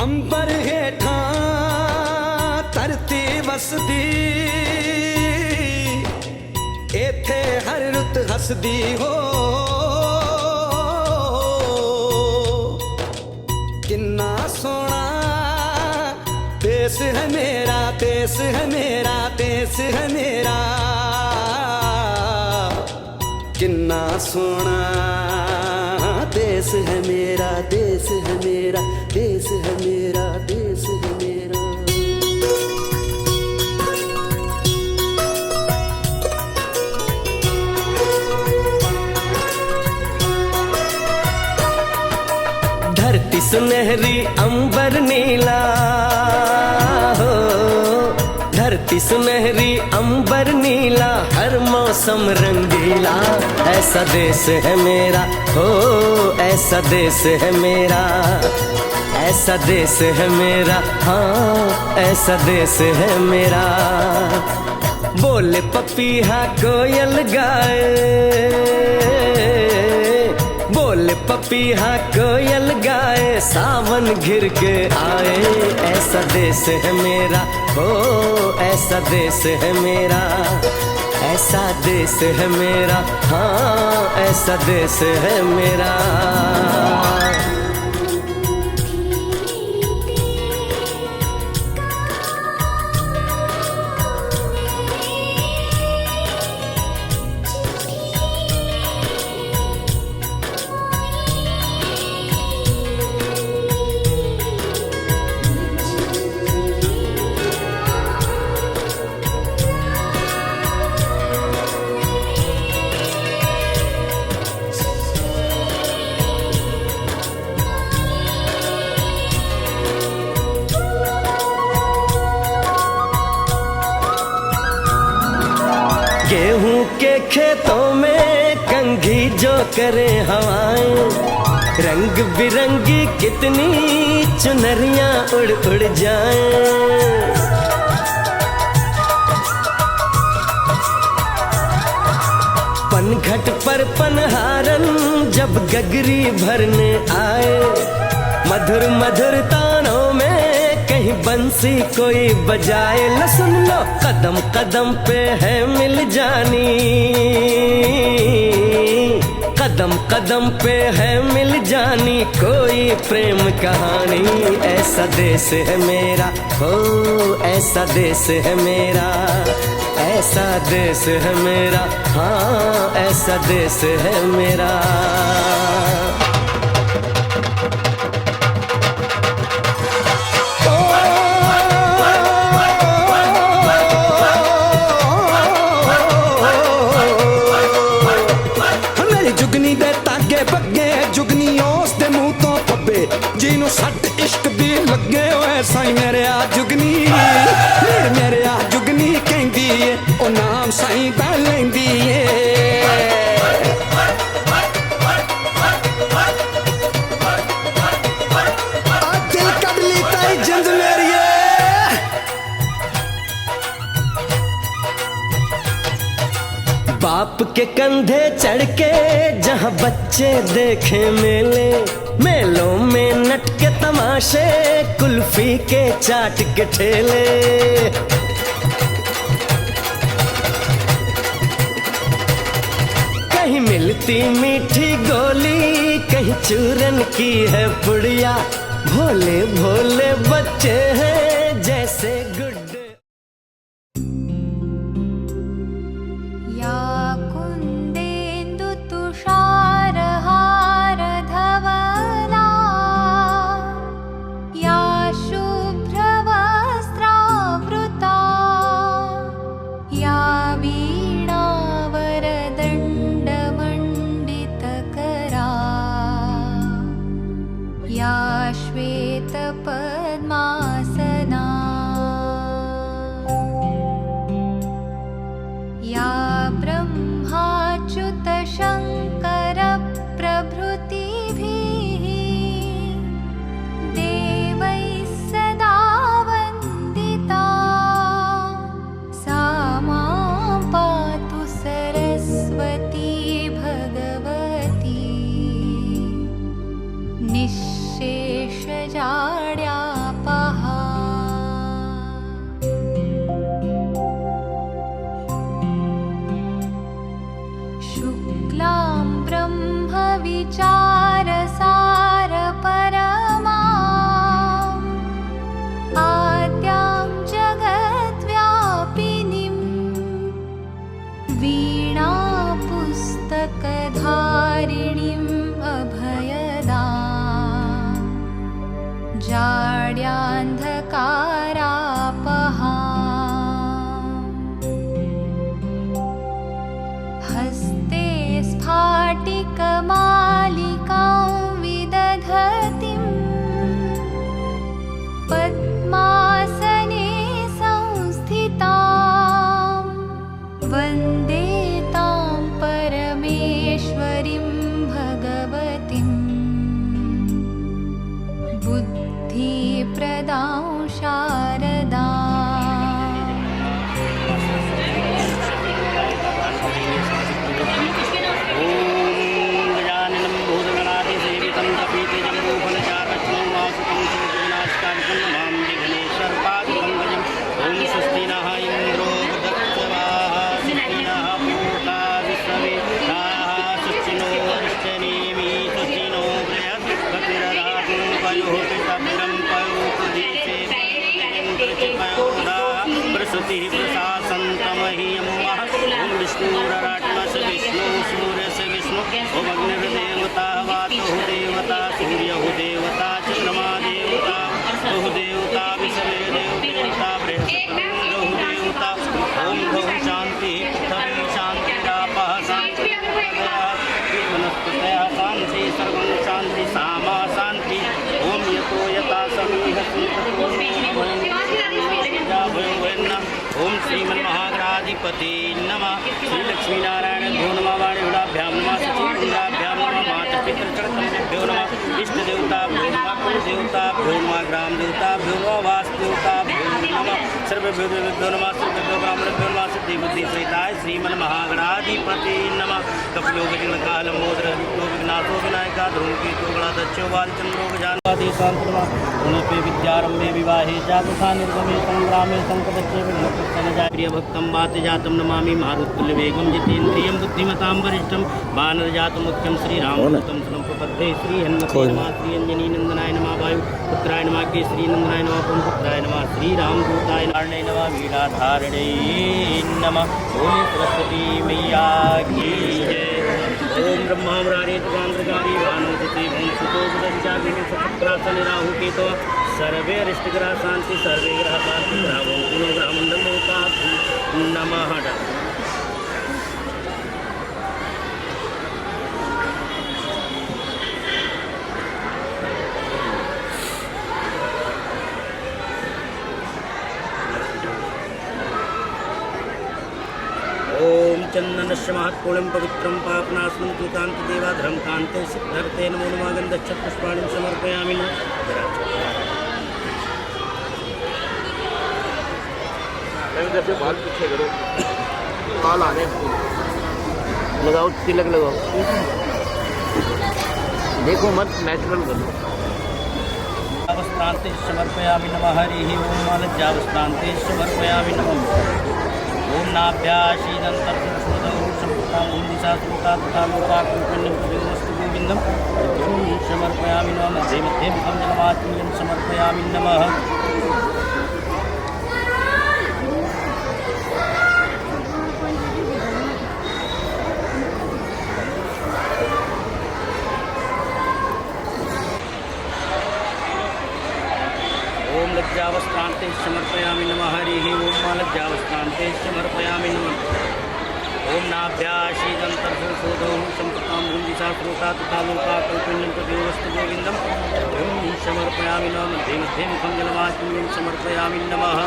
अंबर हेठा धरती वसदी, इथे हर रुत हसदी हो। किन्ना सोना देश है मेरा, देश है मेरा, देश है मेरा। किन्ना सोना देश है मेरा, देश है मेरा, देश है मेरा, देश है मेरा। धरती सुनहरी अंबर नीला हो, धरती सुनहरी अंबर नीला, हर मौसम रंगीला। ऐसा देश है मेरा हो, ऐसा देश है मेरा, ऐसा देश है मेरा, हाँ ऐसा देश है मेरा। बोले पपीहा कोयल गाए, बोले पपीहा कोयल गाए, सावन घिर के आए। ऐसा देश है मेरा हो, ऐसा देश है मेरा, ऐसा देश है मेरा, हाँ ऐसा देश है मेरा। गेहूं के खेतों में कंघी जो करे हवाएं, रंग बिरंगी कितनी चुनरियां उड़ उड़ जाएं। पनघट पर पनहारन जब गगरी भरने आए, मधुर मधुर तानों में कहीं बंसी कोई बजाए। लो सुन लो कदम कदम पे है मिल जानी, कदम कदम पे है मिल जानी कोई प्रेम कहानी। ऐसा देश है मेरा हो, ऐसा देश है मेरा, ऐसा देश है मेरा, हाँ ऐसा देश है मेरा। जुगनी दे तागे बगे, जुगनी उस दे मुंह तो पब्बे, जिन्हों सट इश्क दी लगे होए साईं मेरे आ जुगनी, मेरे आ जुगनी कहंदी ए ओ नाम साईं दा लैंदी ए। आ दिल कद ली ताई जिंद मेरी बाप के कंधे चढ़ के जहाँ बच्चे देखे मेले, मेलों में नट के तमाशे, कुल्फी के चाट के ठेले। कहीं मिलती मीठी गोली, कहीं चूरन की है पुड़िया, भोले भोले बच्चे हैं जैसे गुड्डे। या श्वेत पद्मासना प्रकृतिः प्रशासन्तमह्यं ॐ विष्णुरराट्मस विष्णु सूर्यस्य विष्णु ॐ अग्निर्देवता वातुः देवता सूर्यः देवता चन्द्रमा देवता बहु देवता विश्वे देवता बृहस्पतिः देवता ॐ गौः शान्तिः पृथिवी शान्तिरापः शान्तिः वनस्पतयः शान्तिः सर्वं शान्तिः सामा शान्तिः ॐ यतो यथा समीहसि ततो ओम श्रीमन्महागणाधिपति नमः। श्री लक्ष्मीनारायण भ्यो नमः। वाणीभ्यां नमः। सचिन्द्राभ्यां नमः। मातृपितृचरणभ्यो नमः। इष्ट देवताभ्यो नमः। कुल देवताभ्यो नमः। ग्राम देवताभ्यो नमः। वास्तु देवताभ्यो नमः। सर्वेभ्यो देवेभ्यो नमः। सर्वेभ्यो ब्राह्मणेभ्यो नमः। सिद्धि बुद्धि सहिताय श्रीमन्महागणाधिपति नमः। कपिलो गजकालंबोधर विघ्नाथो विनायका धूमकेतु गणाध्यक्षो बालचंद्रो गजानवादी शांतनमा गुणपे विद्यारंभे विवाहे जातथा निर्गमे संग्रामे संकटस्य विघ्नप्रत्यनजाय प्रियभक्तं वातजातं नमामि मारुतुल्यवेगं जितेन्द्रियं बुद्धिमतां वरिष्ठं वानरजातं मुख्यं श्रीरामदूतं प्रपद्ये श्रीहनुमते नमः। श्रीअंजनी नंदनाय नमः। वायुपुत्राय नमः। केसरीनंदनाय नमः। पुंपुत्राय नमः। श्रीरामदूताय नारायणाय नमः। वीणाधारणे नमः। बोले सरस्वती मैया की जय। ओम ब्रह्मा मुरारी तुकांतकारी भानुपति भूमसुतो बुधंचाग्नि सत्रासन राहु केतो सर्वे अरिष्टग्रह शांति सर्वे ग्रह शांति ग्रहो गुणो ग्रहमंडल होता नमः। ओम चंदनस्य महत्पूर्णं पवित्रं पापनाशनं कृतान्तदेवाधरं कान्ते सिद्धर्ते नमो नमः। गन्धच्छपुष्पाणिं समर्पयामि नमः। जैसे बाल पीछे करो, बाल आने लगाओ, तिलक लगाओ, देखो मत, नेचुरल करो। अवस्थान्ते समर्पयामि नमः। हरिः ओम लज्जावस्थान्ते समर्पयामि नमः। ओम नाभ्याशीदन्तर्षोदौ सम्पुतां दिशा श्रोता तथा लोकाकुण्यं प्रविन्दस्तु गोविन्दं समर्पयामि नमः। मध्ये मध्ये मुखं जलमात्मीयं समर्पयामि नमः। ओम लज्जावस्थान्ते समर्पयामि नमः। हरिः ओम लज्जावस्थान्ते समर्पयामि नमः। ओम नाभ्याशीदन्तर्षोदौ सम्पुतां दिशा श्रोता तथा लोकाकुण्यं प्रविन्दस्तु गोविन्दं समर्पयामि नमः। मध्ये मध्ये मुखं जलमात्मीयं समर्पयामि नमः।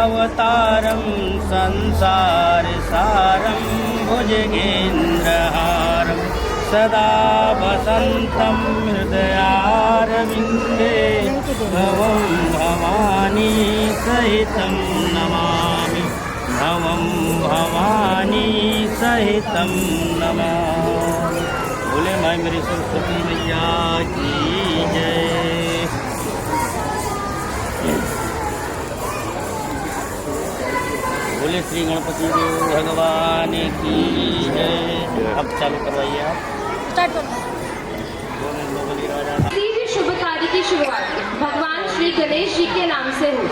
अवतारं संसारसारं भुजगेन्द्रहारं सदा वसन्तं हृदयारविन्दे भवं भवानी सहितं नमामि। भवं भवानी सहितं नमामि। बोले माँ मेरी सरस्वती मैया की जय। बोले श्री गणपति देव भगवान की जय। अब चालू करवाइए आप। किसी भी शुभ कार्य की शुरुआत भगवान श्री गणेश जी के नाम से हो,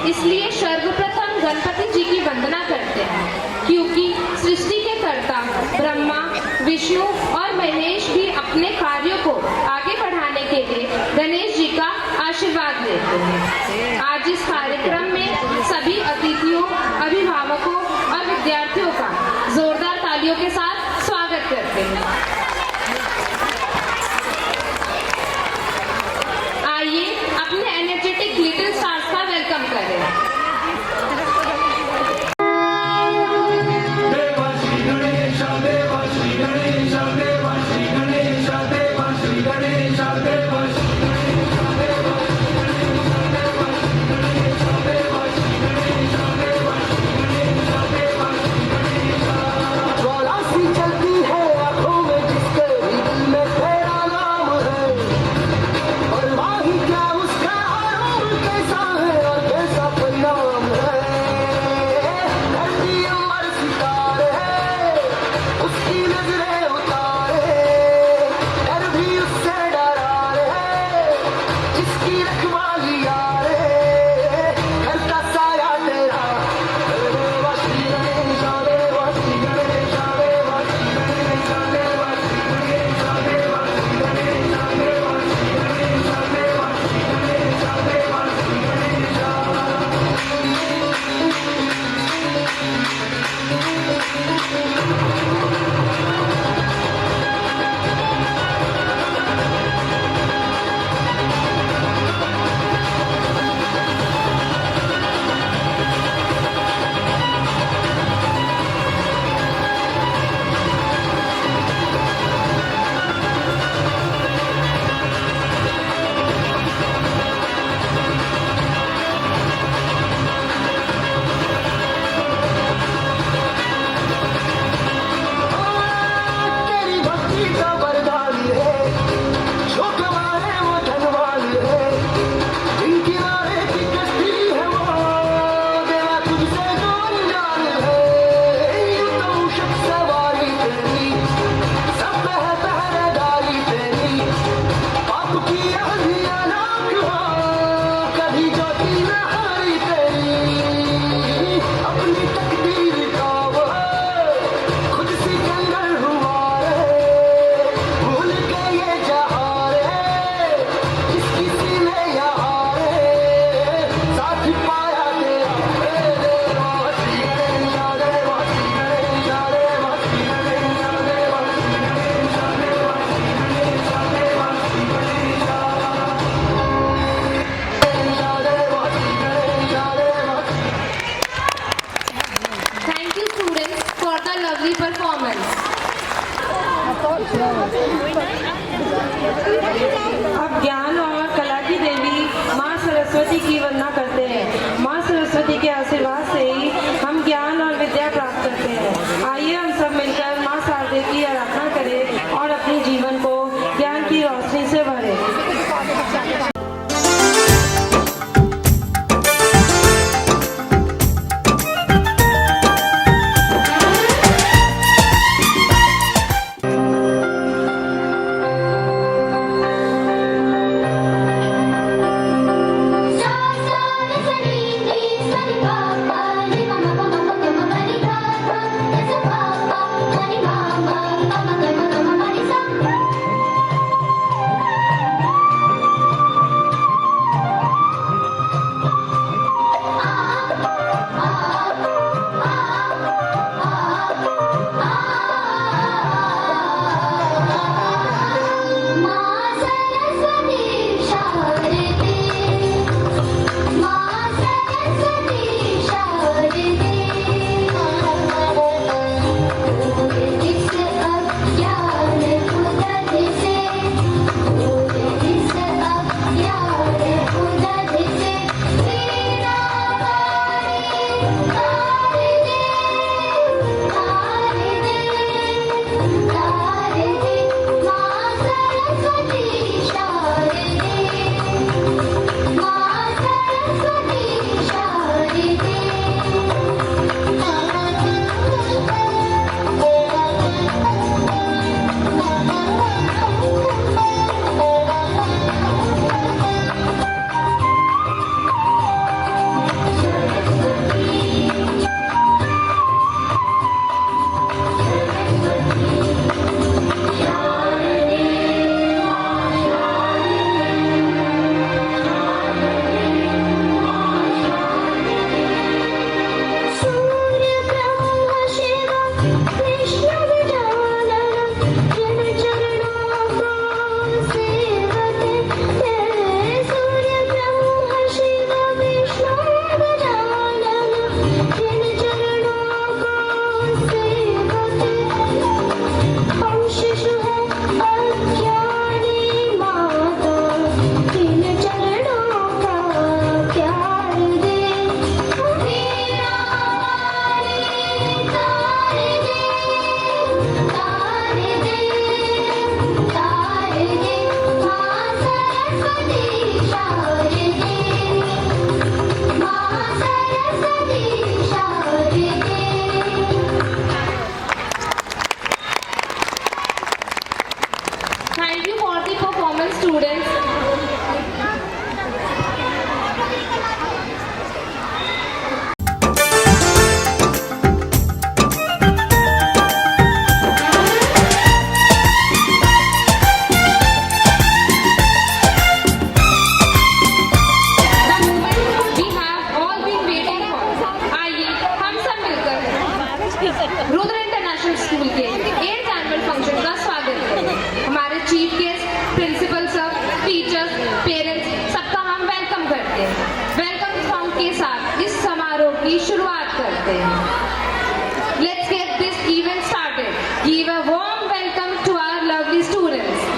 इसलिए सर्वप्रथम गणपति जी की वंदना करते हैं, क्योंकि सृष्टि के कर्ता ब्रह्मा, विष्णु और महेश भी अपने कार्यों को आगे बढ़ाने के लिए गणेश जी का आशीर्वाद लेते हैं। आज इस कार्यक्रम में सभी अतिथियों, अभिभावकों और विद्यार्थियों का जोरदार तालियों के साथ स्वागत करते हैं। आइए अपने एनर्जेटिक लिटिल स्टार्स का वेलकम करें। अब ज्ञान और कला की देवी माँ सरस्वती की वंदना करते हैं। माँ सरस्वती के आशीर्वाद से ही हम ज्ञान और विद्या प्राप्त करते हैं। आइए हम सब मिलकर माँ शारदे की आराधना करें और अपने जीवन को ज्ञान की रोशनी से भरें। रुद्र इंटरनेशनल स्कूल के 8th एनुअल फंक्शन का स्वागत करें। हमारे chief guest, principal sir, teachers, parents सबका हम वेलकम करते हैं। वेलकम सॉन्ग के साथ इस समारोह की शुरुआत करते हैं। Let's get this event started. Give a warm welcome to our lovely students.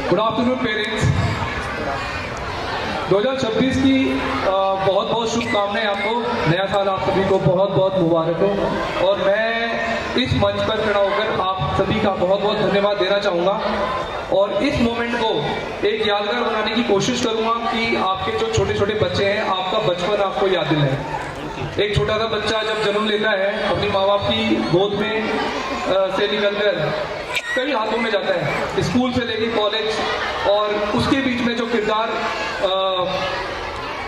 Good afternoon parents. 2026 की बहुत बहुत शुभकामनाएं आपको। नया साल आप सभी को बहुत बहुत मुबारक हो। और मैं इस मंच पर खड़ा होकर आप सभी का बहुत बहुत धन्यवाद देना चाहूँगा और इस मोमेंट को एक यादगार बनाने की कोशिश करूँगा कि आपके जो छोटे छोटे बच्चे हैं, आपका बचपन आपको याद दिलाए। एक छोटा सा बच्चा जब जन्म लेता है अपनी माँ बाप की गोद में से निकलकर कई हाथों में जाता है, स्कूल से लेकर कॉलेज, और उसके बीच में जो किरदार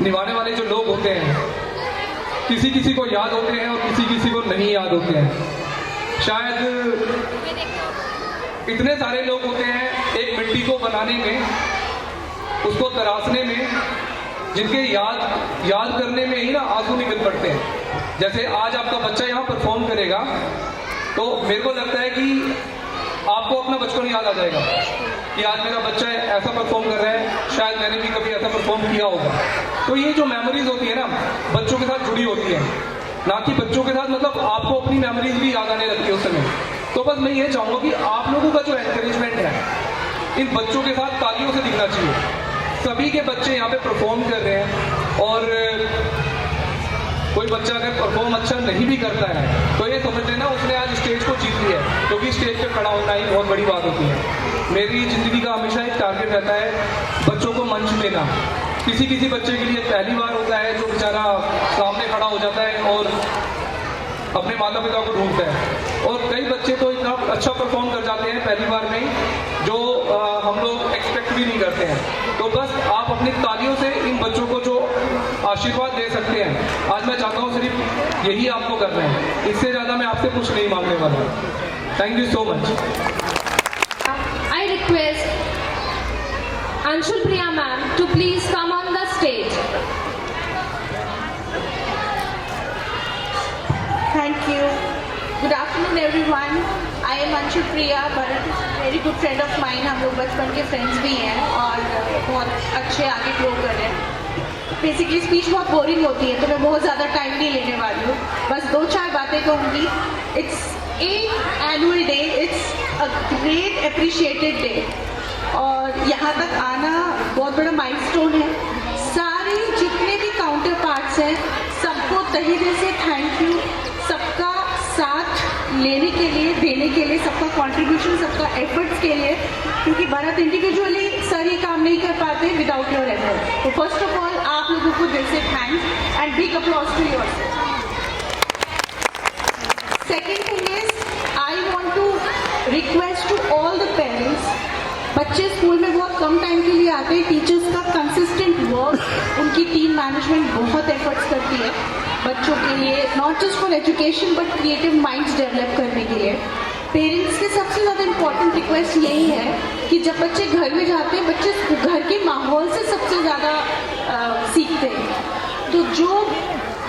निभाने वाले जो लोग होते हैं, किसी किसी को याद होते हैं और किसी किसी को नहीं याद होते हैं। शायद इतने सारे लोग होते हैं एक मिट्टी को बनाने में, उसको तराशने में, जिनके याद करने में ही ना आंसू निकल पड़ते हैं। जैसे आज आपका बच्चा यहाँ परफॉर्म करेगा तो मेरे को लगता है कि आपको अपना बचपन याद आ जाएगा कि आज मेरा बच्चा ऐसा परफॉर्म कर रहा है, शायद मैंने भी कभी ऐसा परफॉर्म किया होगा। तो ये जो मेमोरीज होती है ना, बच्चों के साथ जुड़ी होती है, ना कि बच्चों के साथ मतलब आपको अपनी मेमोरीज भी याद आने लगती है उस समय। तो बस मैं ये चाहूँगा कि आप लोगों का जो एनकरेजमेंट है इन बच्चों के साथ तालियों से दिखना चाहिए। सभी के बच्चे यहाँ पे परफॉर्म कर रहे हैं और कोई बच्चा अगर परफॉर्म अच्छा नहीं भी करता है तो ये समझ लेना उसने आज स्टेज को जीत लिया है, क्योंकि स्टेज पे खड़ा होना ही बहुत बड़ी बात होती है। मेरी ज़िंदगी का हमेशा एक टारगेट रहता है बच्चों को मंच देना। किसी किसी बच्चे के लिए पहली बार होता है जो बेचारा सामने खड़ा हो जाता है और अपने माता पिता को ढूंढता है, और कई बच्चे तो इतना अच्छा परफॉर्म कर जाते हैं पहली बार में जो हम लोग एक्सपेक्ट भी नहीं करते हैं। तो बस आप अपनी तालियों से इन बच्चों को जो आशीर्वाद दे सकते हैं, आज मैं चाहता हूँ सिर्फ यही आपको करना है, इससे ज़्यादा मैं आपसे कुछ नहीं मांगने वाला। Thank you so much. I request Anshul Priya ma'am to please come on the stage. Thank you. Good afternoon everyone. I am Anshul Priya. Bharat is a very good friend of mine. हम लोग बचपन के friends भी हैं और बहुत अच्छे आगे ग्रो कर रहे हैं। बेसिकली स्पीच बहुत बोरिंग होती है तो मैं बहुत ज़्यादा टाइम नहीं लेने वाली हूँ, बस 2-4 बातें कहूँगी। It's annual day, it's a great appreciated day और यहाँ तक आना बहुत बड़ा माइलस्टोन है। सारे जितने भी काउंटर पार्ट्स हैं सबको तहे दिल से थैंक यू, सबका साथ लेने के लिए, देने के लिए, सबका कंट्रीब्यूशन, सबका एफर्ट्स के लिए, क्योंकि भारत इंडिविजुअली सर ये काम नहीं कर पाते विदाउट योर एफर्ट। तो फर्स्ट ऑफ ऑल आप लोगों को दिल से thanks and big applause to yourself. Second thing is I want to request to all the parents, बच्चे स्कूल में बहुत कम टाइम के लिए आते हैं, टीचर्स का कंसिस्टेंट वर्क, उनकी टीम मैनेजमेंट बहुत एफर्ट्स करती है बच्चों के लिए, not just for education but creative minds develop करने के लिए। पेरेंट्स की सबसे ज़्यादा इम्पोर्टेंट रिक्वेस्ट यही है कि जब बच्चे घर में जाते हैं, बच्चे घर के माहौल से सबसे ज़्यादा सीखते हैं। तो जो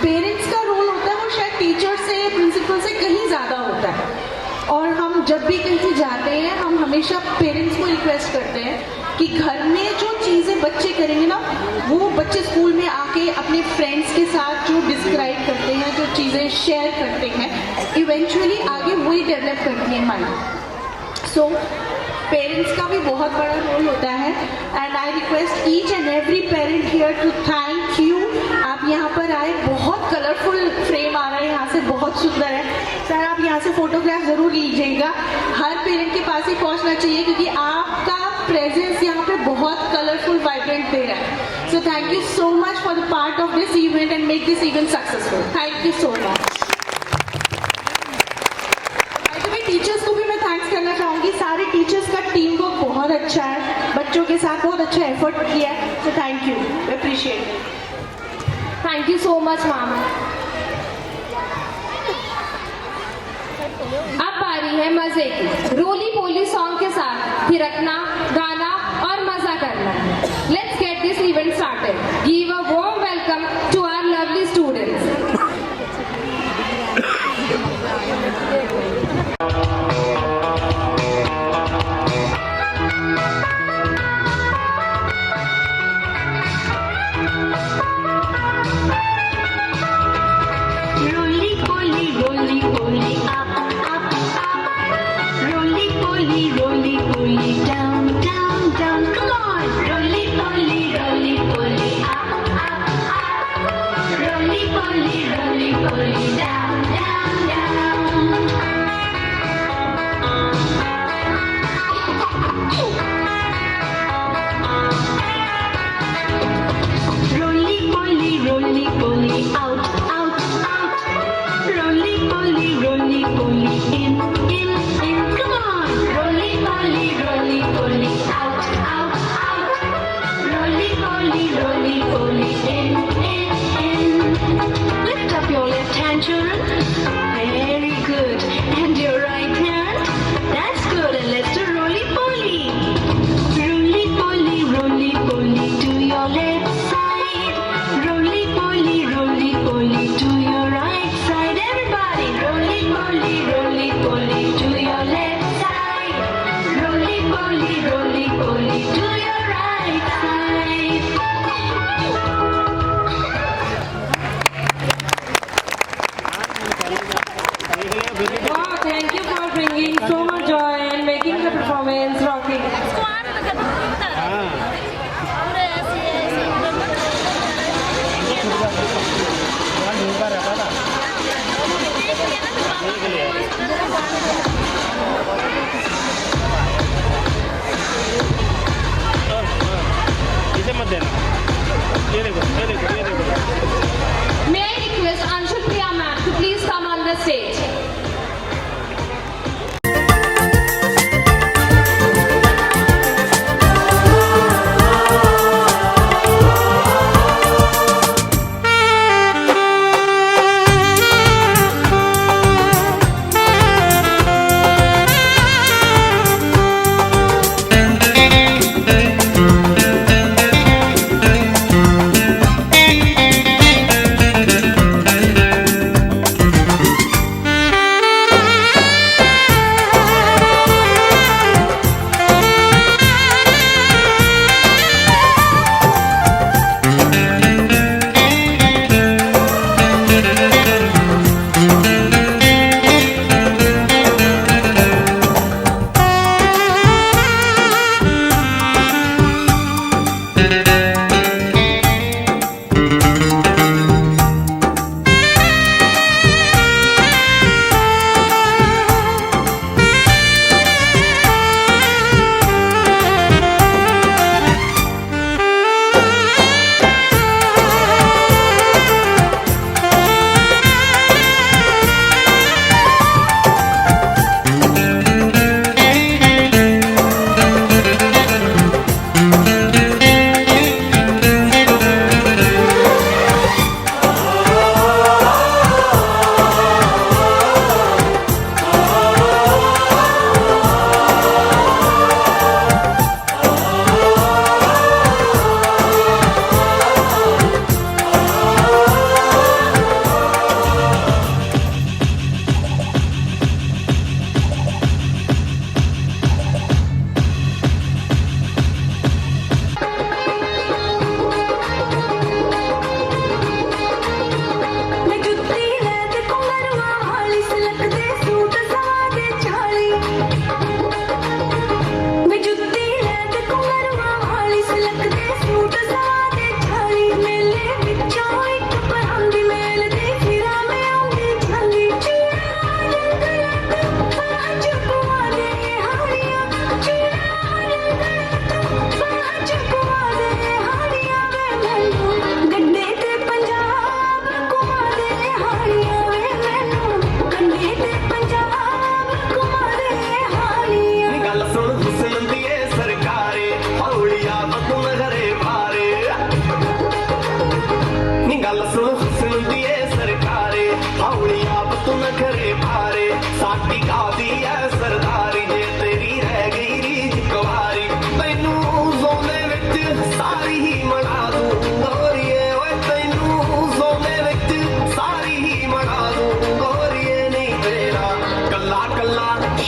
पेरेंट्स का रोल होता है वो शायद टीचर से, प्रिंसिपल से कहीं ज़्यादा होता है। और हम जब भी कहीं जाते हैं हम हमेशा पेरेंट्स को रिक्वेस्ट करते हैं कि घर में जो चीज़ें बच्चे करेंगे ना, वो बच्चे स्कूल में आके अपने फ्रेंड्स के साथ जो डिस्क्राइब करते हैं, जो चीज़ें शेयर करते हैं, इवेंचुअली आगे वही डेवलप करती है माइंड। सो पेरेंट्स का भी बहुत बड़ा रोल होता है and I request each and every parent here to thank you. आप यहाँ पर आए, बहुत कलरफुल फ्रेम आ रहा है यहाँ से, बहुत सुंदर है सर। आप यहाँ से फोटोग्राफ जरूर लीजिएगा, हर पेरेंट के पास ही पहुँचना चाहिए क्योंकि आपका प्रेजेंस यहाँ पे बहुत कलरफुल वाइब्रेंट दे रहा है। So thank you so much for the part of this event and make this event successful. Thank you so much. Teachers को भी मैं थैंक्स करना चाहूँगी, सारे टीचर्स का टीम वर्क बहुत अच्छा है, बच्चों के साथ बहुत अच्छा एफर्ट किया है। So thank you, appreciate it. Thank you so much मामा। अब बारी है मजे की, रोली पोली सॉन्ग के साथ थिरकना, गाना और मजा करना। Let's get this event started. Give a warm welcome to our lovely students. Roly poly, roly poly, आप bringing so much joy and making the performance rocking. इसे मत देना, ये देखो, ये देखो, ये देखो। May I request Anshul Priya ma'am to please come on the stage.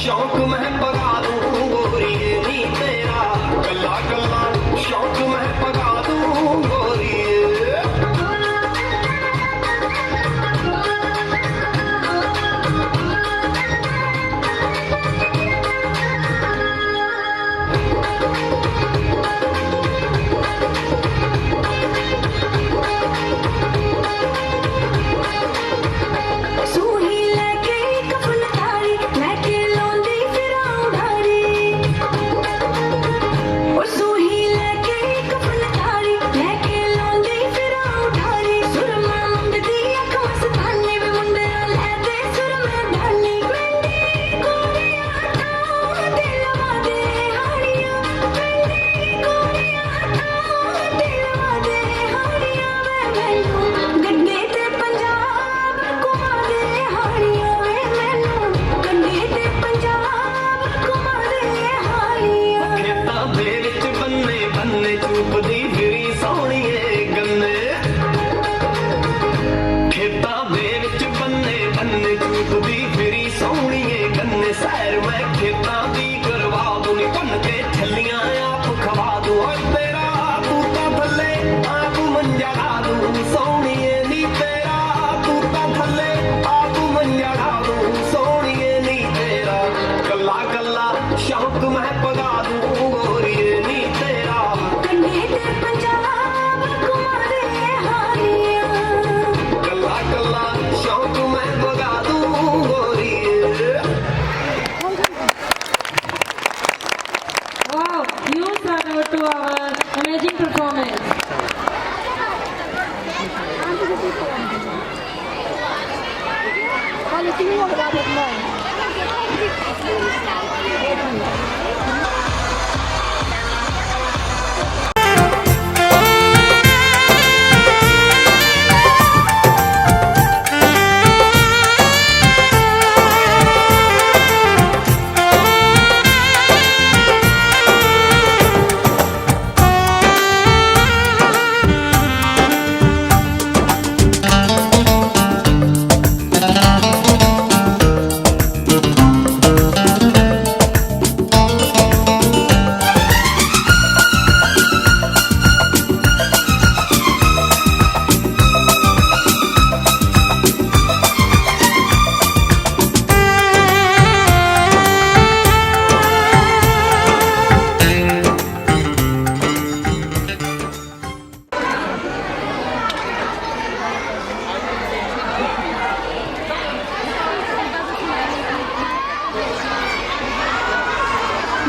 शौक मैं पगा दूं गोरिये नी तेरा, कल्ला कल्ला शौक मैं पगा दूं गोरिये। मैं पगा दूं गोरिए नी तेरा कंढे ते पंजाब कुमारे हानिया कल्ला कल्ला शौक मैं पगा दूं गोरिए। Wow, huge round to our amazing performance.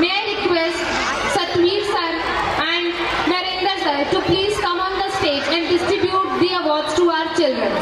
May I request Satveer sir and Narendra sir to please come on the stage and distribute the awards to our children.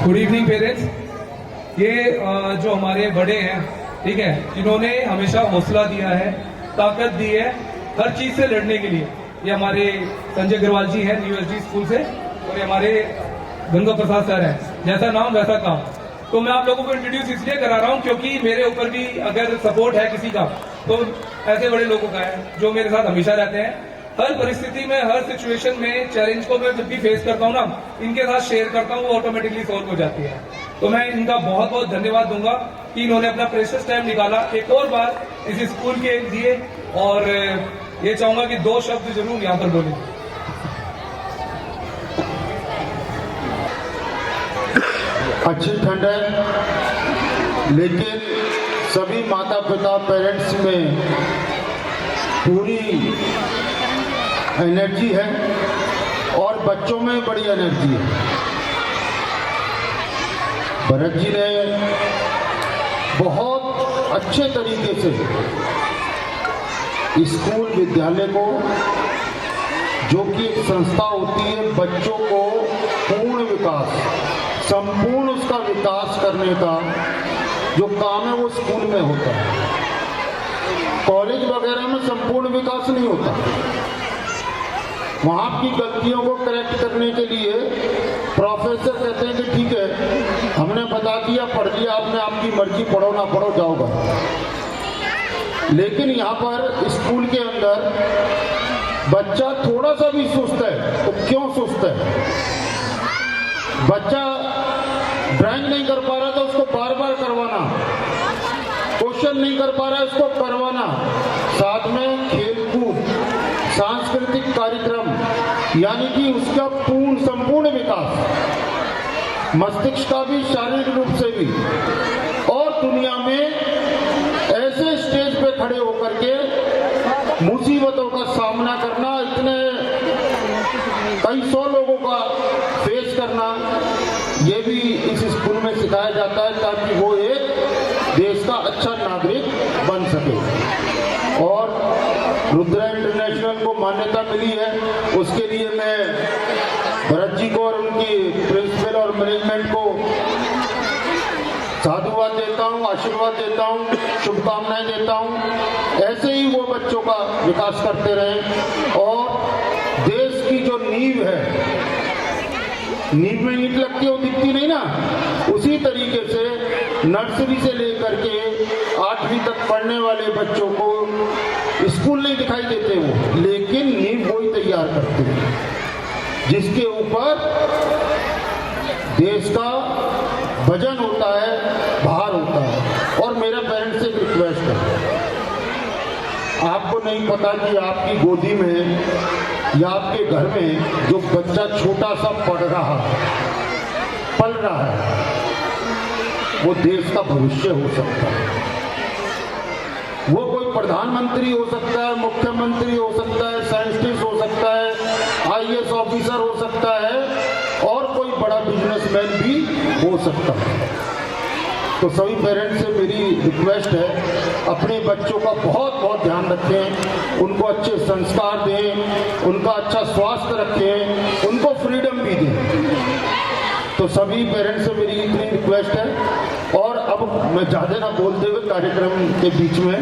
Good evening parents. ये जो हमारे बड़े हैं, ठीक है, इन्होंने हमेशा हौसला दिया है, ताकत दी है हर चीज से लड़ने के लिए। ये हमारे संजय अग्रवाल जी हैं न्यू एसडी स्कूल से, और ये हमारे गंगा प्रसाद सर हैं। जैसा नाम वैसा काम। तो मैं आप लोगों को इंट्रोड्यूस इसलिए करा रहा हूँ क्योंकि मेरे ऊपर भी अगर सपोर्ट है किसी का तो ऐसे बड़े लोगों का है जो मेरे साथ हमेशा रहते हैं। हर परिस्थिति में, हर सिचुएशन में चैलेंज को मैं जब भी फेस करता हूँ ना, इनके साथ शेयर करता हूँ, वो ऑटोमेटिकली सॉल्व हो जाती है। तो मैं इनका बहुत बहुत धन्यवाद दूंगा कि इन्होंने अपना प्रेशियस टाइम निकाला एक और बार इस स्कूल के लिए। और ये चाहूंगा कि 2 शब्द जरूर यहाँ पर बोलें। अच्छी ठंड है, लेकिन सभी माता पिता पेरेंट्स में पूरी एनर्जी है और बच्चों में बड़ी एनर्जी है। भरत जी ने बहुत अच्छे तरीके से स्कूल विद्यालय को, जो कि एक संस्था होती है बच्चों को पूर्ण विकास, संपूर्ण उसका विकास करने का जो काम है वो स्कूल में होता है। कॉलेज वगैरह में संपूर्ण विकास नहीं होता। वहाँ की गलतियों को करेक्ट करने के लिए प्रोफेसर कहते हैं कि ठीक है, हमने बता दिया, पढ़ लिया आपने, आपकी मर्जी, पढ़ो ना पढ़ो, जाओगा। लेकिन यहाँ पर स्कूल के अंदर बच्चा थोड़ा सा भी सुस्त है तो क्यों सुस्त है? बच्चा ड्राइंग नहीं कर पा रहा तो उसको बार बार करवाना, क्वेश्चन नहीं कर पा रहा है उसको करवाना, साथ में खेल कूद, सांस्कृतिक कार्यक्रम, यानी कि उसका संपूर्ण विकास, मस्तिष्क का भी, शारीरिक रूप से भी, और दुनिया में ऐसे स्टेज पे खड़े होकर के मुसीबतों का सामना करना, इतने कई 100 लोगों का फेस करना, ये भी इस स्कूल में सिखाया जाता है ताकि वो एक देश का अच्छा नागरिक बन सके। और रुद्रा इंटरनेशनल को मान्यता मिली है, उसके लिए मैं भरत जी को और उनकी प्रिंसिपल और मैनेजमेंट को साधुवाद देता हूँ, आशीर्वाद देता हूँ, शुभकामनाएं देता हूँ। ऐसे ही वो बच्चों का विकास करते रहें और देश की जो नींव है, नींव में ईंट लगती है वो दिखती नहीं ना, उसी तरीके से नर्सरी से लेकर के 8वीं तक पढ़ने वाले बच्चों को स्कूल नहीं दिखाई देते वो, लेकिन नींव वो ही तैयार करते हैं जिसके ऊपर देश का वजन होता है, भार होता है। और मेरा पेरेंट्स से रिक्वेस्ट है, आपको नहीं पता कि आपकी गोदी में या आपके घर में जो बच्चा छोटा सा पढ़ रहा है, पल रहा है, वो देश का भविष्य हो सकता है। वो कोई प्रधानमंत्री हो सकता है, मुख्यमंत्री हो सकता है, साइंटिस्ट हो सकता है, IAS ऑफिसर हो सकता है और कोई बड़ा बिजनेसमैन भी हो सकता है। तो सभी पेरेंट्स से मेरी रिक्वेस्ट है, अपने बच्चों का बहुत बहुत ध्यान रखें, उनको अच्छे संस्कार दें, उनका अच्छा स्वास्थ्य रखें, उनको फ्रीडम भी दें। तो सभी पेरेंट्स से मेरी इतनी रिक्वेस्ट है। और अब मैं ज़्यादा ना बोलते हुए कार्यक्रम के बीच में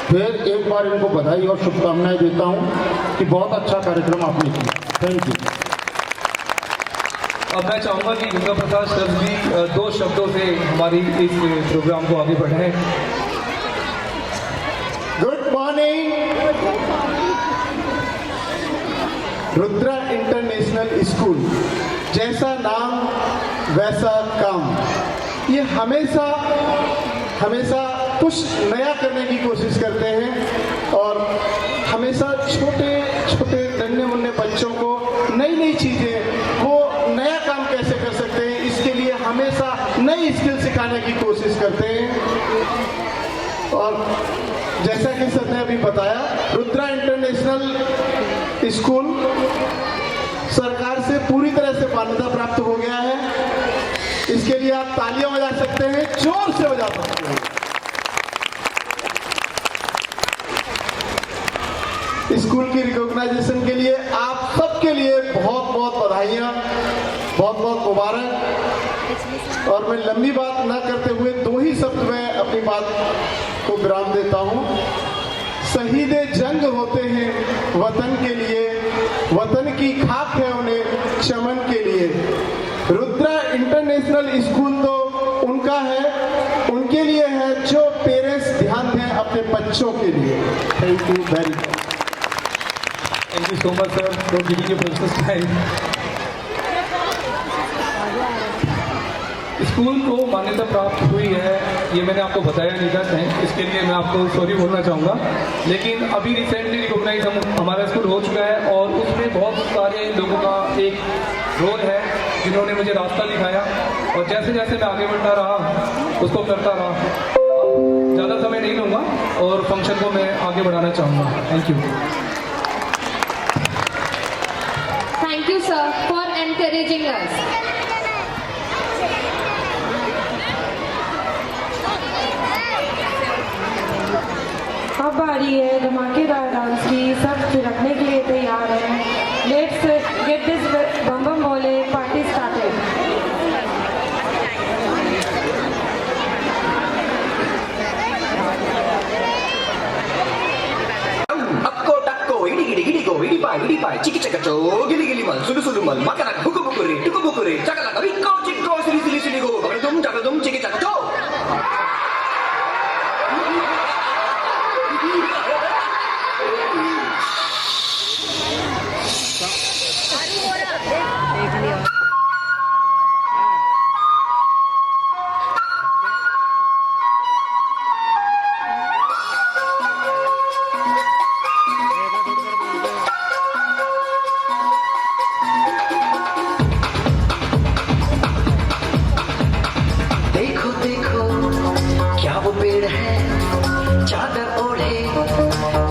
फिर एक बार इनको बधाई और शुभकामनाएं देता हूं कि बहुत अच्छा कार्यक्रम आपने किया। Thank you. अब मैं चाहूँगा कि गंगा प्रसाद सर जी 2 शब्दों से हमारी इस प्रोग्राम को आगे बढ़ाएं। Good morning. Rudra international school, जैसा नाम वैसा काम। ये हमेशा कुछ नया करने की कोशिश करते हैं और हमेशा छोटे छोटे नन्हे मुन्ने बच्चों को नई नई चीज़ें, वो नया काम कैसे कर सकते हैं, इसके लिए हमेशा नई स्किल सिखाने की कोशिश करते हैं। और जैसा कि सर ने अभी बताया, रुद्रा इंटरनेशनल स्कूल सरकार से पूरी तरह से मान्यता प्राप्त हो गया है। इसके लिए आप तालियां बजा सकते हैं, जोर से बजा सकते हैं। स्कूल की रिकॉग्नाइजेशन के लिए आप सबके लिए बहुत बहुत बधाइयाँ, बहुत बहुत मुबारक। और मैं लंबी बात ना करते हुए 2 ही शब्द में अपनी बात को विराम देता हूँ। शहीद जंग होते हैं वतन के लिए, वतन की खाक है उन्हें चमन के लिए। रुद्रा इंटरनेशनल स्कूल तो उनका है, उनके लिए है जो पेरेंट्स ध्यान दें अपने बच्चों के लिए। Thank you very much. Thank you so much sir for giving your precious time. School को मान्यता प्राप्त हुई है, ये मैंने आपको बताया नहीं था, इसके लिए मैं आपको सॉरी बोलना चाहूँगा। लेकिन अभी रिसेंटली रिकॉग्नाइज हमारा स्कूल हो चुका है और उसमें बहुत सारे लोगों का एक रोल है जिन्होंने मुझे रास्ता दिखाया और जैसे जैसे मैं आगे बढ़ता रहा उसको करता रहा। अब ज़्यादा समय नहीं लूँगा और फंक्शन को मैं आगे बढ़ाना चाहूँगा। Thank you. Thank you, sir, for encouraging us. अब बारी है धमाकेदार डांस की। सब रखने के लिए तैयार हैं। लेट्स गेट दिस बम बम बोले पार्टी स्टार्टेड। अक्को टक्को इडी गिडी गिडी इडी गो इडी पाय चिकी चका चो गिली गिली मल सुलु सुलु मल मकना हुकु बुकुरे चकला का बिको चिको सिली सिली गो बगल तुम चिकी चका चो देखो देखो क्या वो पेड़ है चादर ओढ़े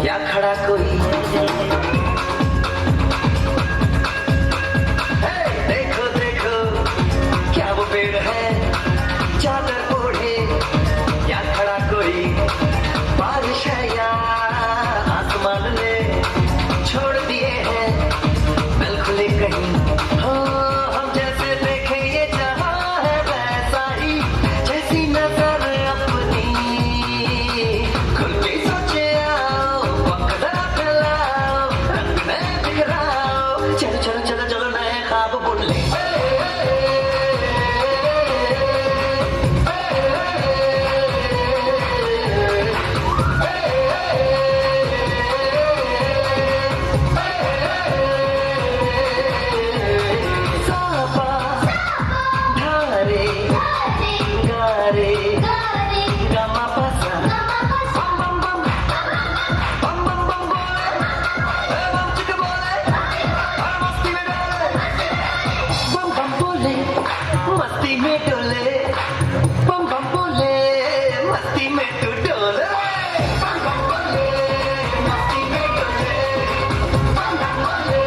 या खड़ा कोई देखो देखो क्या वो पेड़ है चादर ओढ़े या खड़ा कोई बारिश है या आसमान ने छोड़ दिए हैं नल खुले कहीं हो हम जैसे देखें ये जहां है वैसा ही जैसी नजर अपनी खुल के सोचे आओ वक्त जरा फैलाओ रंग में बिखराओ चलो चलो चलो चलो नए ख्वाब बुन ले सापा धारे गारे गमा पसा बम बम बम बम बम बोले बम चिक बोले और मस्ती में डोले बम बम बोले मस्ती में डोले बम बम बोले मस्ती में तू डोले बम बम बोले मस्ती में डोले बम बम बोले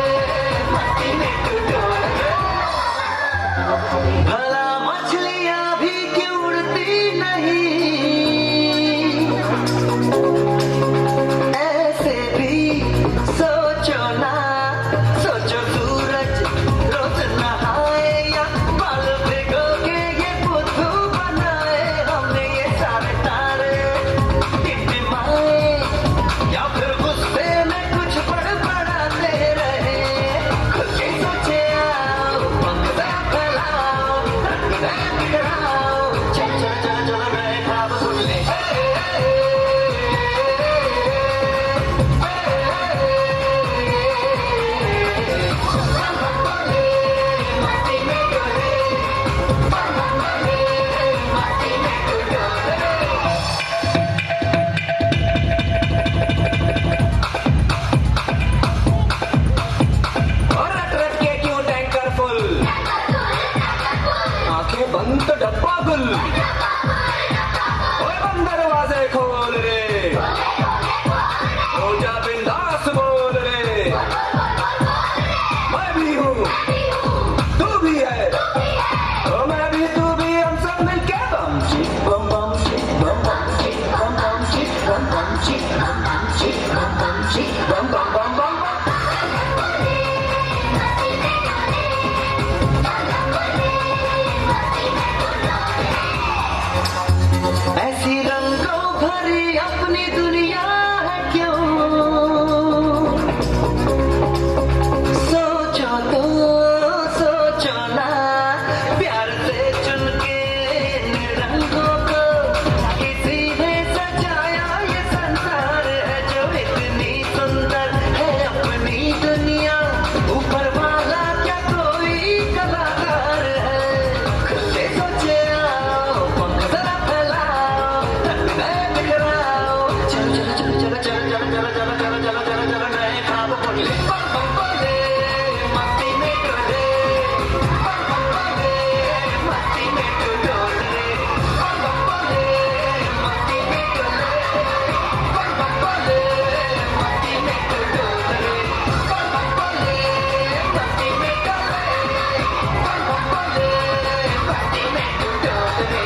मस्ती में तू डोले भला मछलियां भी क्यों उड़ती नहीं ऐसे भी सोचो ना सोचो सूरज रोज नहाए या बाल भिगो के ये बुद्धू बनाए हमने ये सारे तारे टिमटिमाए या फिर गुस्से में कुछ बड़बड़ाते रहे खुद के सोचे आओ पंख जरा फैलाओ रंग में बिखराओ चल चल चल चल नए ख्वाब बुन ले मस्ती में डोले मस्ती में तू डोले और रट रट के क्यों टैंकर फुल आंखें बंद तो डब्बा गुल ओए बंद दरवाजे खोल रे हो जा बिंदास बोल रे मैं भी हूँ तू भी है ओ मैं भी तू भी हम सब मिलके बम चिक बम बम चिक बम बम चिक बम बम चिक बम बम चिक बम बम चिक बम बम चिक बम बम बम बम ऐसी रंगों भरी अपनी दुनिया है क्यों सोचो तो सोचो ना प्यार से चुन के इन रंगों को किसी ने सजाया ये संसार है जो इतनी सुंदर है अपनी दुनिया ऊपर वाला क्या कोई कलाकार है खुद से सोचे आओ पंख जरा फैलाओ रंग में बिखराओ चलो चलो चलो चलो चलो चलो चलो चलो चलो चलो चलो नए ख्वाब बुन ले बम बम बोले मस्ती में डोले बम बम बोले मस्ती में तू डोले बम बम बोले मस्ती में डोले बम बम बोले मस्ती में तू डोले बम बम बोले मस्ती में डोले बम बम बोले मस्ती में तू डोले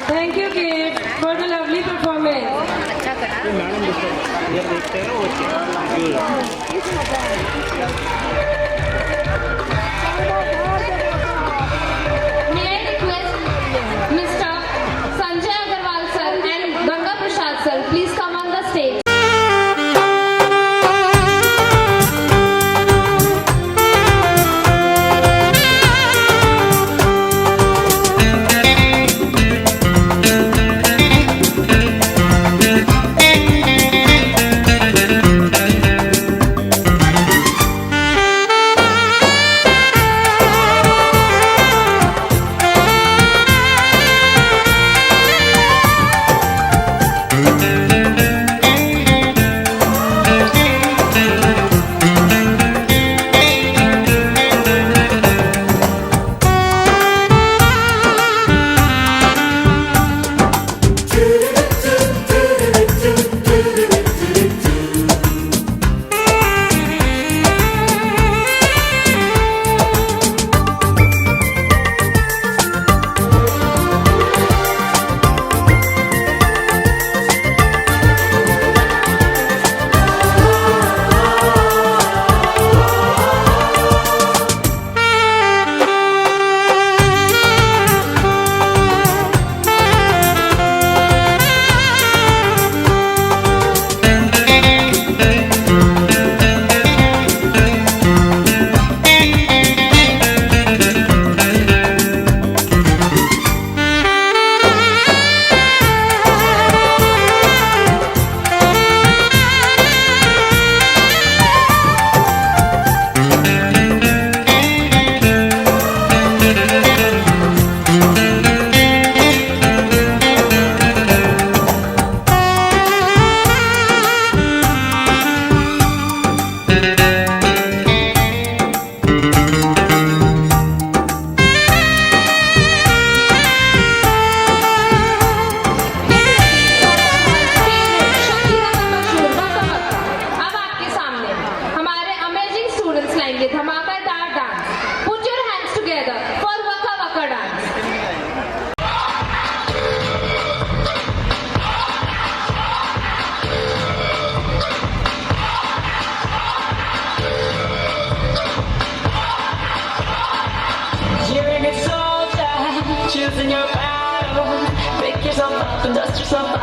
Thank you, kids, for the lovely performance. May I request Mr. Sanjay Agarwal sir and Ganga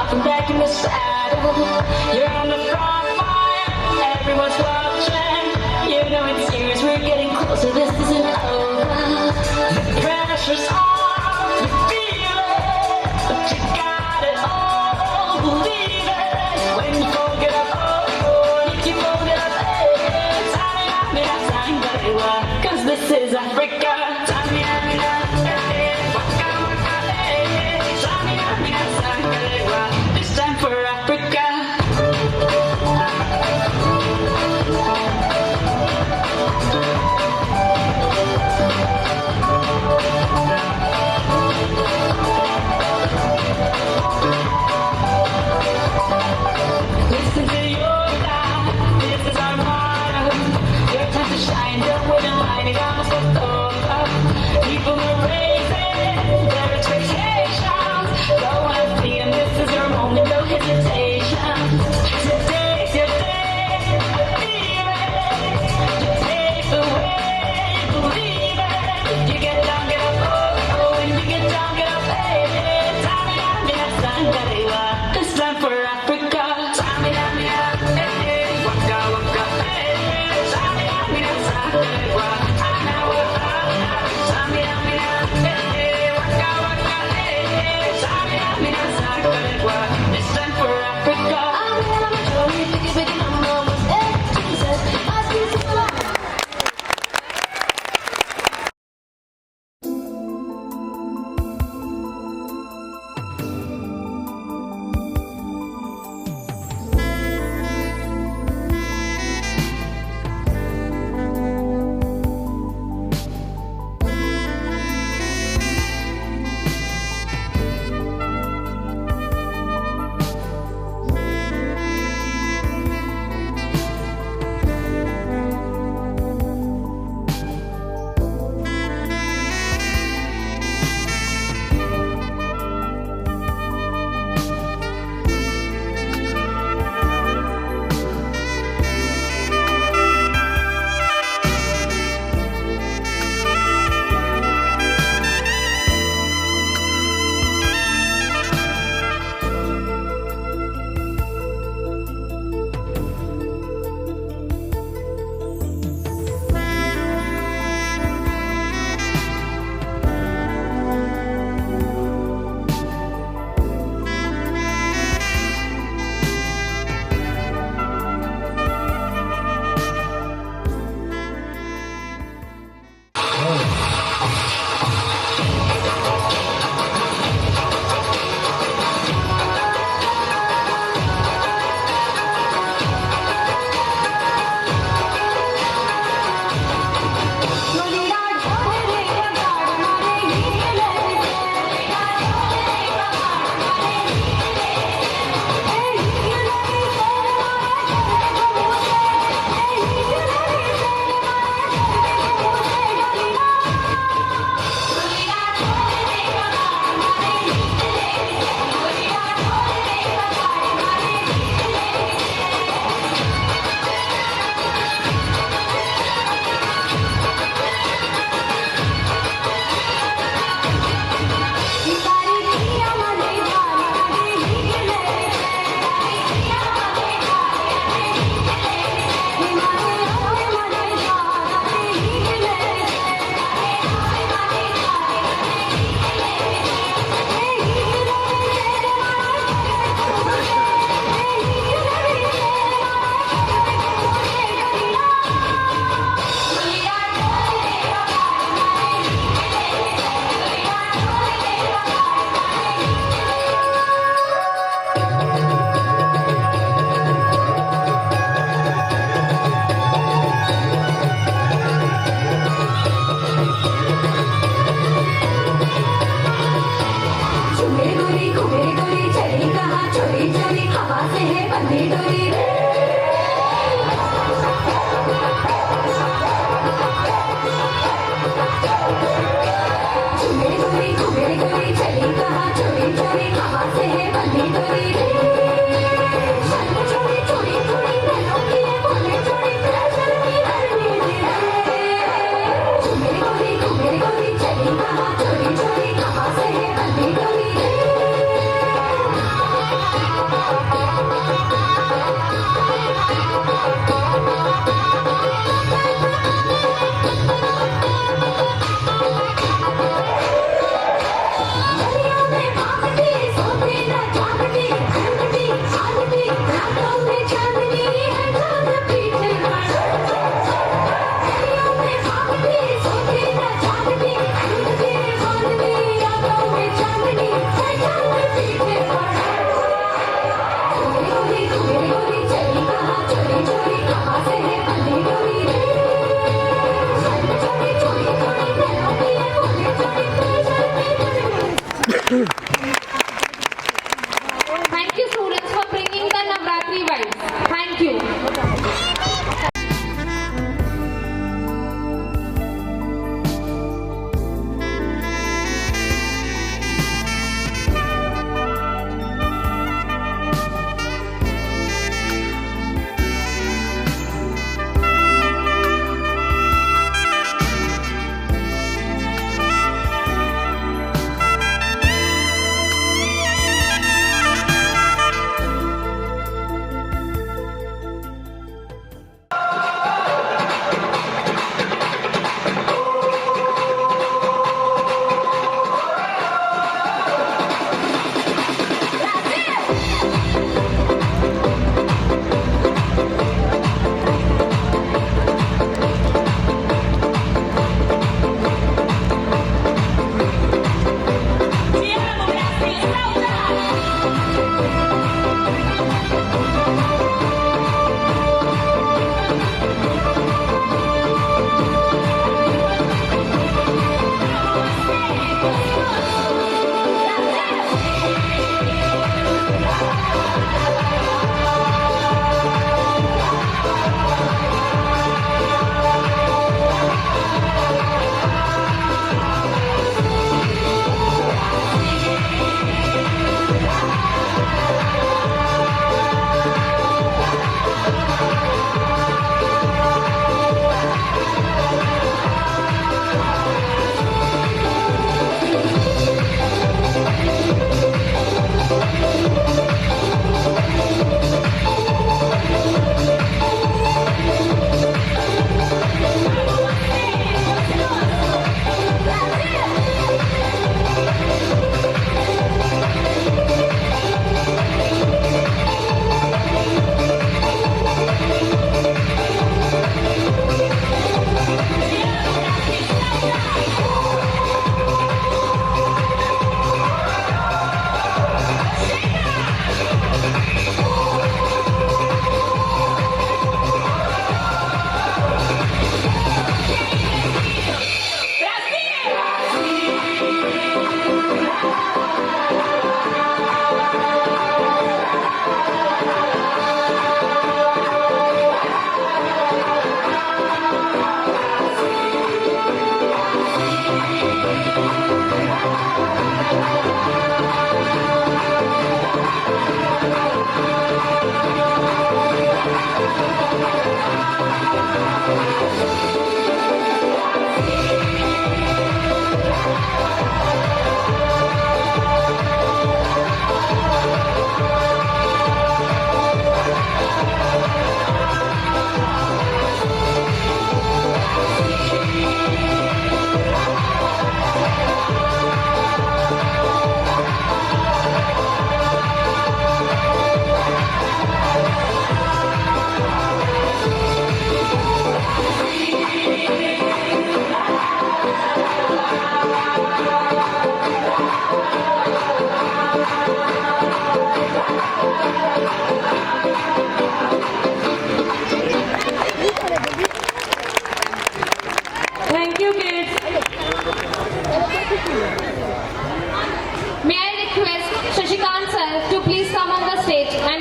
from back in the saddle. You're on the front line, everyone's watching. You know it's serious, we're getting closer, this isn't over. The pressure's on, you feel it, but you got it all, believe it. When you fold it up, you keep folding it up, cause this is Africa. This time for Africa. Listen to your God, this is our motto. Your time to shine, don't wait in line, it almost got over.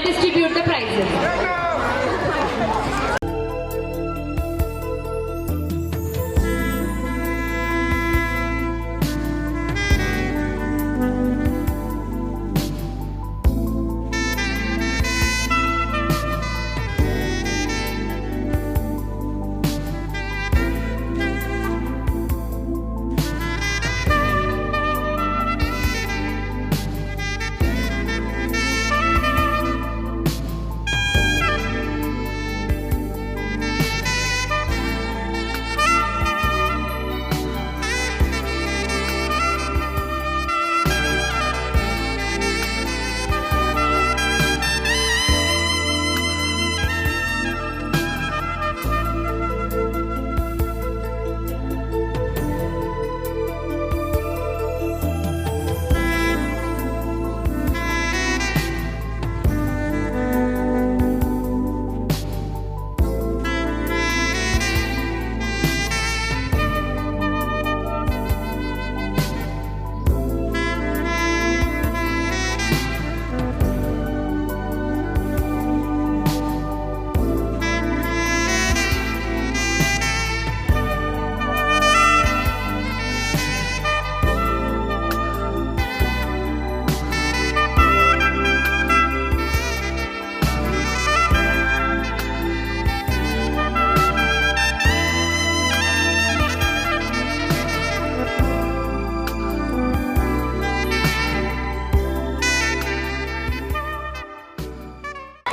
and distribute the prizes.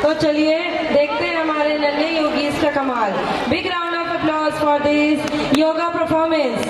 तो चलिए देखते हैं हमारे नन्हे yogis का कमाल। Big round of applause for this yoga performance.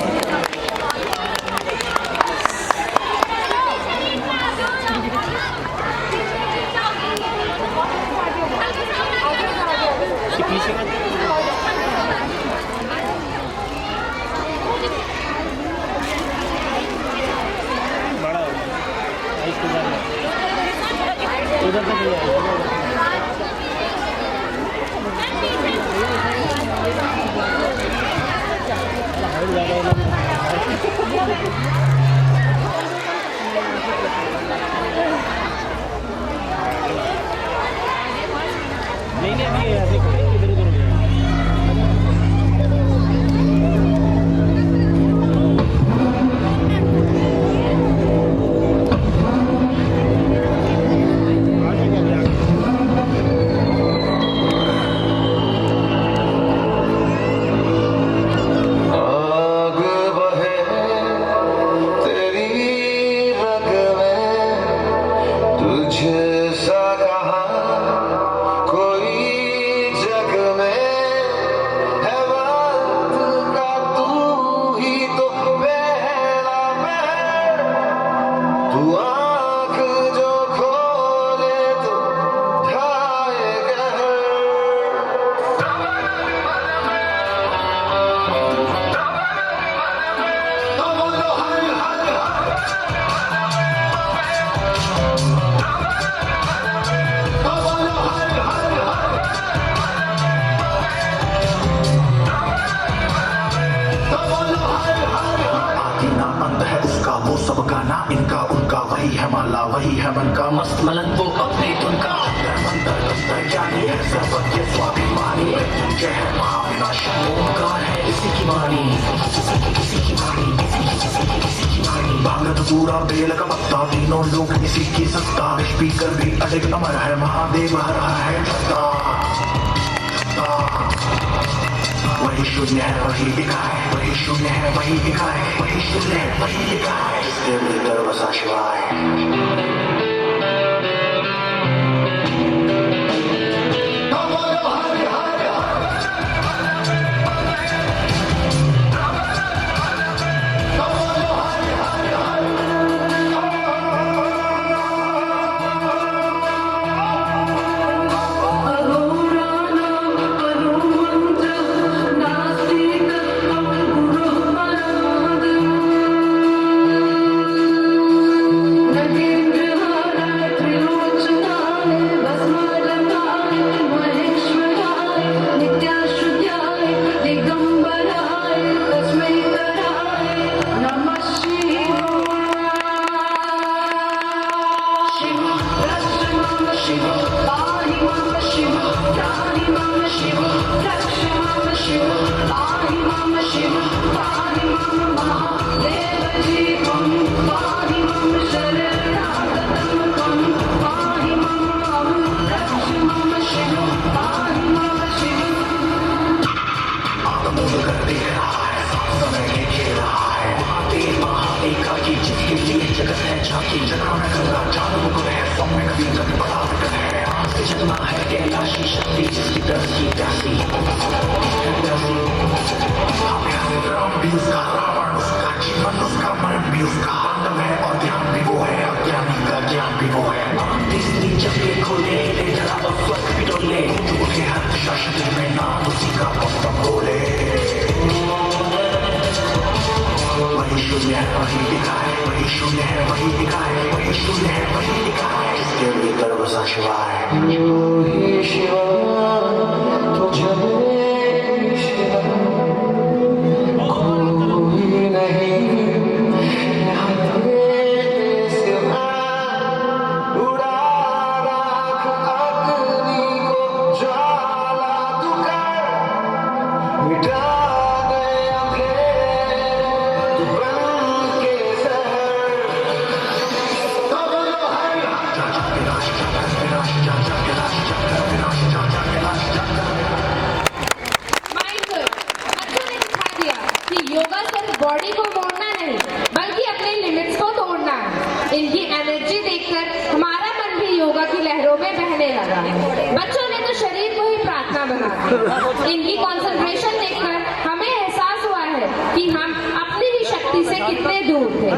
इनका उनका वही है माला वही है मन का मस्त मलंग वो अपने धुन का अंतर ज्ञानी है सर्वज्ञ स्वाभिमानी मृत्युंजय है महाविनाशी ओंकार है इसी की वाणी किसी की वाणी भागत पूरा बेल का पत्ता तीनों लोग इसी की सत्ता स्पीकर भी अडिग अमर है महादेव हर है सत्ता वही शून्य है वही दिखा है वही शून्य है वही दिखा है वही शून्य है वही दिखा है इसके भीतर बसा शिवाय Shiva, पाहि मां शिव पाहि मां शिव रक्ष मां शिव पाहि मां शिव पाहि मां महादेव जीवं पाहि मां शरणागतं त्वं पाहि मां रक्ष मां शिव पाहि मां शिव आगमन कर दे रहा है समय के खेल रहा है महादेव महाएकाकी जिसके लिए जगत है झांकी जगह में गंगा जादू मुकुट है सब में कभी कभी बड़ा विकट है आज से जन्मा है कैलाशी शक्ति जिसकी दस की दासी राम भी उसका रावण उसका जीवन उसका मरण भी उसका आनंद है और ध्यान भी वो है अज्ञानी का ज्ञान भी वो है तीसरी जगह खोले ले जरा और स्वर्ग भी डोले उठे हर शासन में नाम उसी का पत्तम बोले वही शून्य है वही लिखा है वही शून्य है वही लिखा है वही शून्य है वही लिखा है इसके भीतर बसा शिवा है जो ही शिवा तुझे शिवा कोई नहीं यहाँ तेरे सिवा उड़ा राख अग्नि को ज्वाला तू कर मिटा दे अंधेरे तू बन के जहर माइंडफुल बच्चों ने दिखा दिया कि योगा सिर्फ बॉडी को मोड़ना नहीं बल्कि अपने लिमिट्स को तोड़ना है। इनकी एनर्जी देखकर हमारा मन भी योगा की लहरों में बहने लगा। बच्चों ने तो शरीर को ही प्रार्थना बना दिया। इनकी कंसंट्रेशन देखकर हमें एहसास हुआ है कि हम अपनी ही शक्ति से कितने दूर थे।